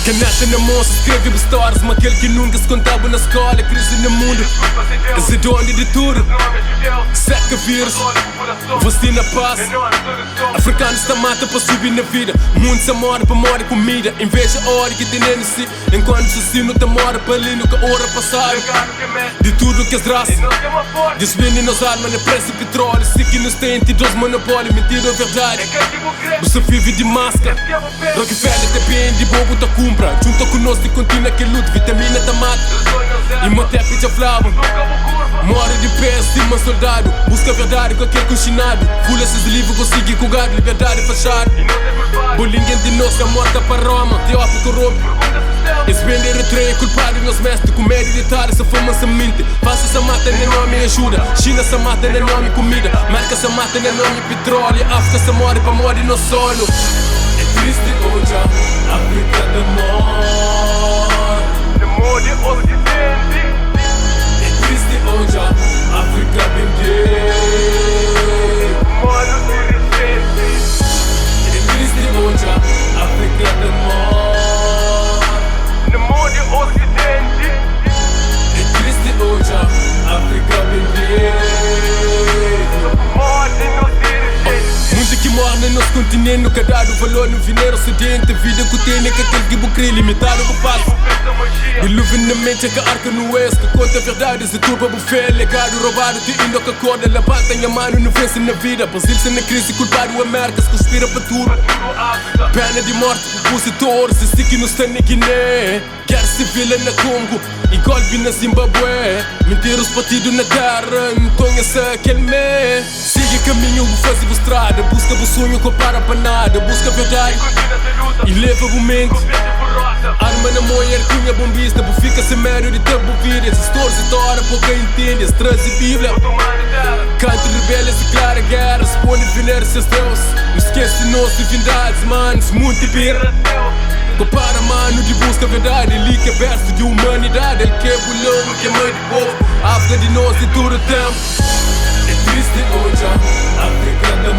Caneta na mão, se escreve histórias, mas aquele que nunca se contava na escola. Crise no mundo, esse dono de tudo. Seca vírus, vacina paz. Africano está mata para subir na vida. Mundo se mora para morar comida. Inveja a hora que tem em si. Enquanto o assassino está mora para ali no que a hora passar. De tudo que as raças desvendem nos armas na pressa e petróleo. Se que nos tem dos monopólio, mentira ou verdade. Você vive de máscara. Rockefeller te bem de bobo tá cumpra. Junto conosco e continua que luta. Vitamina tá mata. E Motepe te flava. Mora de pé acima soldado. Busca a verdade com aquele coxinado. Fula esses livros, consegue cuidar. Liberdade fachada. Bolinha de nós, a morta para Roma. Teópico corrupto. Esse bem de retreio, culpado nos mestres. Comédia de tarde, essa fama se mente. Faça essa mata, nem nome ajuda. China se mata, nem nome comida. Marca se mata, nem nome petróleo. África se morre para morrer no solo. É triste hoje, África demora. Demora o ocidente. É triste hoje, África vender. Demora o dirigente. É triste hoje, África demora. Demora o ocidente. É triste hoje, África vender. Morte no dirigente. Mundo que morre no nosso continente, nunca dá o valor no vineiro ocidente. Vida que tem, que aquele que bucri limitado o passo. Iluve na mente que arca no oeste. Que conta a verdade, se turba buffet. Legado roubado, te indo com a corda. Levanta a mano, não vence na vida. Brasil-se na crise, culpado América. Se conspira para tudo. Pena de morte, opositores. Se que nos tem na Guiné. Guerra civil na Congo e golpe na Zimbabue. Mentiras partidos na terra, então essa aquele mês. Siga caminho, vou fazer a estrada. Busca o sonho, compara para nada. Busca a verdade e leva o momento. Arma na moia, cunha bombista. Bu fica sem médio de tempo vida. Esses touros e tora, pouca entende. As trans e bíblia. Canto rebeldes e clara guerra. Se põe venerar seus deus. Não esquece nossas divindades, manos. Muito birra. Compara mano de busca a verdade. Ele que é verso de humanidade. Ele que é bolão, que é mãe de povo. África de nós e todo o tempo. É triste hoje, África da